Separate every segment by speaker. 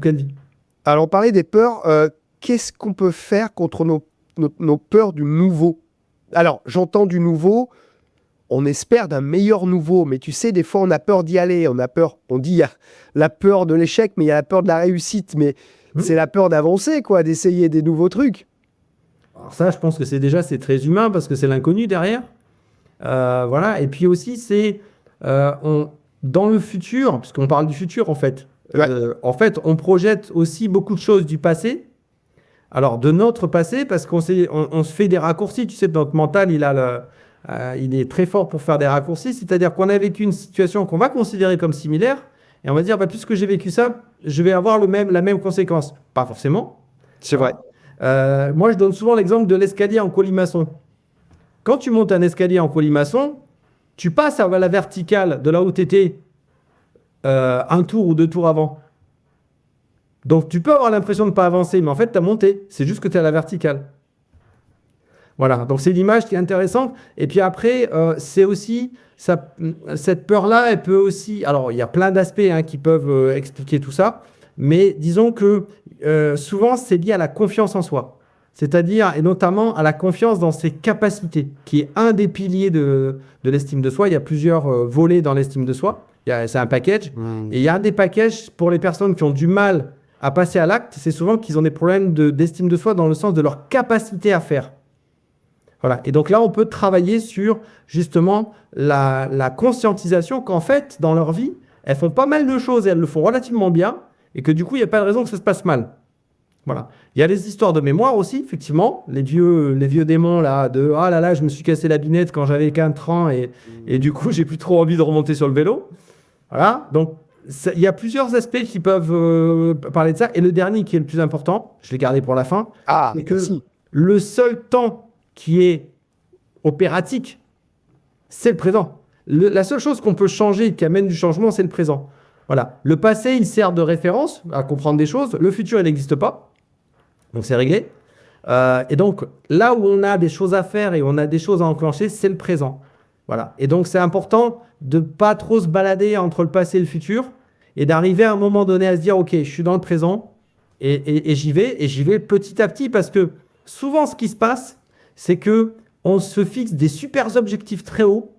Speaker 1: Quelle vie?
Speaker 2: Alors, on parlait des peurs. Qu'est-ce qu'on peut faire contre nos peurs du nouveau? Alors, j'entends du nouveau, on espère d'un meilleur nouveau, mais tu sais, des fois, on a peur d'y aller. On a peur, on dit, il y a la peur de l'échec, mais il y a la peur de la réussite. Mais c'est la peur d'avancer, quoi, d'essayer des nouveaux trucs.
Speaker 1: Alors ça, je pense que c'est très humain parce que c'est l'inconnu derrière. Voilà. Et puis aussi, dans le futur, puisqu'on parle du futur
Speaker 2: Ouais.
Speaker 1: en fait, on projette aussi beaucoup de choses du passé. Alors, de notre passé, parce on se fait des raccourcis. Tu sais, notre mental, il est très fort pour faire des raccourcis. C'est-à-dire qu'on a vécu une situation qu'on va considérer comme similaire et on va dire, bah, puisque j'ai vécu ça, je vais avoir la même conséquence. Pas forcément.
Speaker 2: C'est vrai.
Speaker 1: Moi, je donne souvent l'exemple de l'escalier en colimaçon. Quand tu montes un escalier en colimaçon, tu passes à la verticale de là où tu étais un tour ou deux tours avant. Donc, tu peux avoir l'impression de ne pas avancer, mais en fait, tu as monté. C'est juste que tu es à la verticale. Voilà. Donc, c'est l'image qui est intéressante. Et puis après, c'est aussi cette peur-là, elle peut aussi... Alors, il y a plein d'aspects qui peuvent expliquer tout ça. Mais disons que souvent, c'est lié à la confiance en soi. C'est-à-dire, et notamment à la confiance dans ses capacités, qui est un des piliers de l'estime de soi. Il y a plusieurs volets dans l'estime de soi. C'est un package. Et il y a un des packages pour les personnes qui ont du mal à passer à l'acte, c'est souvent qu'ils ont des problèmes d'estime de soi dans le sens de leur capacité à faire. Voilà. Et donc là, on peut travailler sur justement la conscientisation qu'en fait, dans leur vie, elles font pas mal de choses et elles le font relativement bien et que du coup, il n'y a pas de raison que ça se passe mal. Voilà. Il y a les histoires de mémoire aussi, effectivement. Les vieux démons là, de « Ah là là, je me suis cassé la binette quand j'avais 4 ans et du coup, j'ai plus trop envie de remonter sur le vélo. » Voilà. Donc, il y a plusieurs aspects qui peuvent parler de ça. Et le dernier qui est le plus important, je l'ai gardé pour la fin, c'est que le seul temps qui est opératique, c'est le présent. La seule chose qu'on peut changer et qui amène du changement, c'est le présent. Voilà. Le passé, il sert de référence à comprendre des choses. Le futur, il n'existe pas. Donc, c'est réglé. Et donc, là où on a des choses à faire et on a des choses à enclencher, c'est le présent. Voilà. Et donc, c'est important de ne pas trop se balader entre le passé et le futur et d'arriver à un moment donné à se dire, OK, je suis dans le présent et j'y vais petit à petit parce que souvent, ce qui se passe, c'est que on se fixe des super objectifs très hauts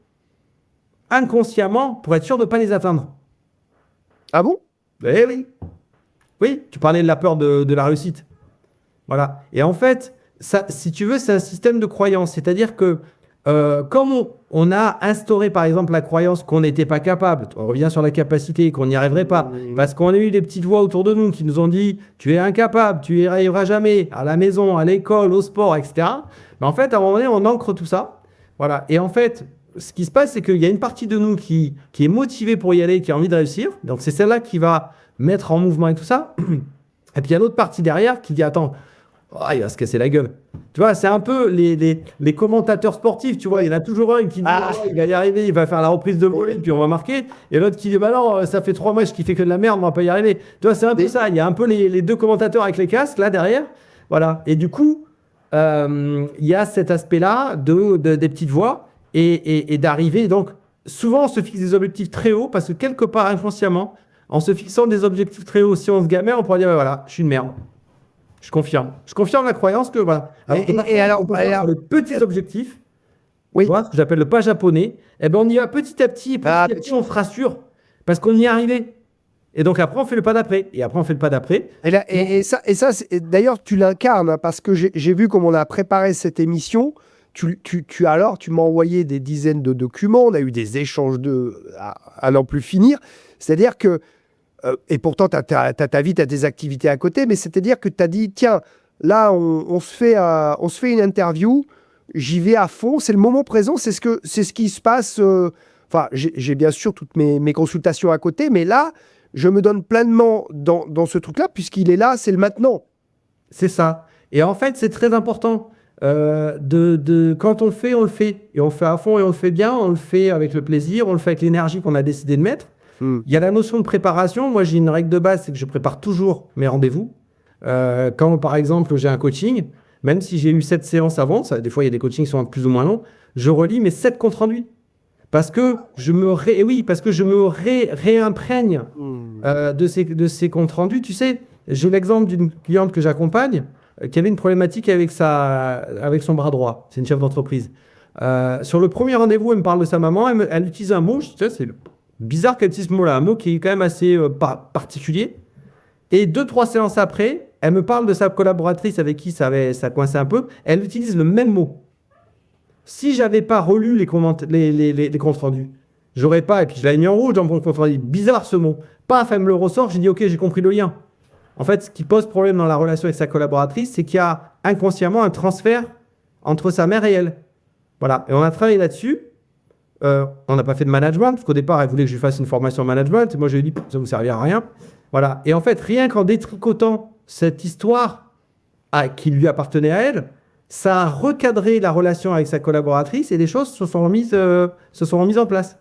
Speaker 1: inconsciemment pour être sûr de ne pas les atteindre.
Speaker 2: Ah bon?
Speaker 1: Eh oui. Oui, tu parlais de la peur de la réussite. Voilà. Et en fait, ça, si tu veux, c'est un système de croyance. C'est-à-dire que comme on a instauré, par exemple, la croyance qu'on n'était pas capable, on revient sur la capacité, qu'on n'y arriverait pas, parce qu'on a eu des petites voix autour de nous qui nous ont dit « tu es incapable, tu n'y arriveras jamais, à la maison, à l'école, au sport, etc. » Mais en fait, à un moment donné, on ancre tout ça. Voilà. Et en fait, ce qui se passe, c'est qu'il y a une partie de nous qui est motivée pour y aller, qui a envie de réussir. Donc, c'est celle-là qui va mettre en mouvement et tout ça. Et puis, il y a l'autre partie derrière qui dit « attends, il va se casser la gueule. » Tu vois, c'est un peu les commentateurs sportifs, tu vois. Il y en a toujours un qui dit il va y arriver, il va faire la reprise de volée, puis on va marquer. Et l'autre qui dit bah non, ça fait 3 matchs qui fait que de la merde, on va pas y arriver. Tu vois, c'est un peu ça. Il y a un peu les deux commentateurs avec les casques, là, derrière. Voilà. Et du coup, il y a cet aspect-là des petites voix et d'arriver. Donc, souvent, on se fixe des objectifs très hauts parce que quelque part, inconsciemment, en se fixant des objectifs très hauts, si on se gamait, on pourrait dire voilà, je suis une merde. Je confirme. Je confirme la croyance que voilà. Alors, les petits objectifs, tu vois, ce que j'appelle le pas japonais, eh ben on y va petit à petit, on se rassure parce qu'on y est arrivé. Et donc après, on fait le pas d'après. Et après, on fait le pas d'après.
Speaker 2: Et ça d'ailleurs, tu l'incarnes, hein, parce que j'ai vu comment on a préparé cette émission. Tu m'as envoyé des dizaines de documents, on a eu des échanges à n'en plus finir. C'est-à-dire que et pourtant, tu as ta vie, tu as des activités à côté, mais c'est-à-dire que tu as dit, tiens, là, on se fait une interview, j'y vais à fond, c'est le moment présent, c'est ce qui se passe. Enfin, j'ai bien sûr toutes mes consultations à côté, mais là, je me donne pleinement dans ce truc-là, puisqu'il est là, c'est le maintenant.
Speaker 1: C'est ça. Et en fait, c'est très important. Quand on le fait, on le fait. Et on le fait à fond et on le fait bien, on le fait avec le plaisir, on le fait avec l'énergie qu'on a décidé de mettre. Il y a la notion de préparation. Moi, j'ai une règle de base, c'est que je prépare toujours mes rendez-vous. Quand, par exemple, j'ai un coaching, même si j'ai eu 7 séances avant, des fois, il y a des coachings qui sont plus ou moins longs, je relis mes 7 comptes rendus. Parce que je me réimprègne de ces comptes rendus. Tu sais, J'ai l'exemple d'une cliente que j'accompagne qui avait une problématique avec son bras droit. C'est une chef d'entreprise. Sur le premier rendez-vous, elle me parle de sa maman. Elle utilise un mot, c'est bizarre qu'elle utilise ce mot-là, un mot qui est quand même assez particulier. Et 2-3 séances après, elle me parle de sa collaboratrice avec qui ça coinçait un peu. Elle utilise le même mot. Si j'avais pas relu les comptes rendus, j'aurais pas, et puis je l'avais mis en rouge dans mon compte rendu. Bizarre ce mot. Paf, elle me le ressort, j'ai dit ok, j'ai compris le lien. En fait, ce qui pose problème dans la relation avec sa collaboratrice, c'est qu'il y a inconsciemment un transfert entre sa mère et elle. Voilà, et on a travaillé là-dessus. On n'a pas fait de management, parce qu'au départ, elle voulait que je lui fasse une formation en management. Et moi, je lui ai dit, ça ne vous servira à rien. Voilà. Et en fait, rien qu'en détricotant cette histoire qui lui appartenait à elle, ça a recadré la relation avec sa collaboratrice et les choses se sont remises en place.